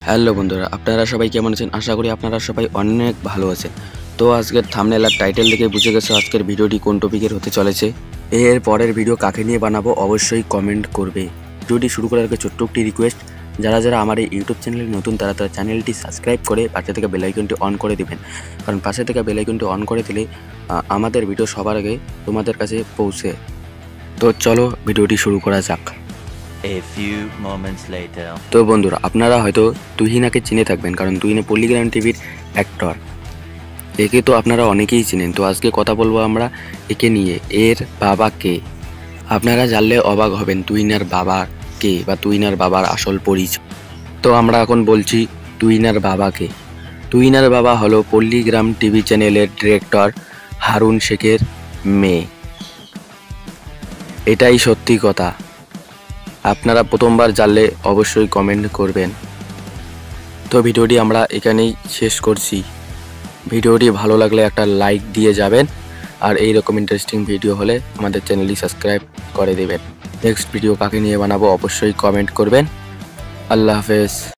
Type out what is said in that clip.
Hello বন্ধুরা, আপনারা সবাই কেমন আছেন? আশা করি আপনারা সবাই অনেক ভালো আছেন। তো আজকের থাম্বনেল আর টাইটেল দেখে বুঝে গেছো আজকের ভিডিওটি কোন টপিকের হতে চলেছে। এর পরের ভিডিও কাকে নিয়ে বানাবো অবশ্যই কমেন্ট করবে। ভিডিওটি শুরু করার আগে ছোট্ট একটি রিকোয়েস্ট, যারা যারা আমার এই ইউটিউব চ্যানেলে নতুন তারা চ্যানেলটি সাবস্ক্রাইব করে পাশে থেকে বেল আইকনটি অন করে দিবেন। কারণ পাশে থেকে বেল আইকনটি অন করে দিলে আমাদের ভিডিও সবার আগে তোমাদের কাছে পৌঁছে। তো চলো ভিডিওটি শুরু করা যাক। A few moments later. তো বন্ধুরা, আপনারা হয়তো তুহিনাকে চিনে থাকবেন, কারণ তুহিনা পল্লিগ্রাম টিভির অ্যাক্টর। একে তো আপনারা অনেকেই চিনেন। তো আজকে কথা বলবো আমরা একে নিয়ে, এর বাবা কে। আপনারা জানলে অবাক হবেন তুহিনার বাবা কে বা তুহিনার বাবার আসল পরিচয়। তো আমরা এখন বলছি তুহিনার বাবাকে। তুহিনার বাবা হলো পল্লিগ্রাম টিভি চ্যানেলের ডিরেক্টর হারুন শেখের মেয়ে। এটাই সত্যি কথা। আপনারা প্রথমবার জানলে অবশ্যই কমেন্ট করবেন। তো ভিডিওটি আমরা এখানেই শেষ করছি। ভিডিওটি ভালো লাগলে একটা লাইক দিয়ে যাবেন, আর এই রকম ইন্টারেস্টিং ভিডিও হলে আমাদের চ্যানেলটি সাবস্ক্রাইব করে দেবেন। নেক্সট ভিডিও কাকে নিয়ে বানাবো অবশ্যই কমেন্ট করবেন। আল্লাহ হাফেজ।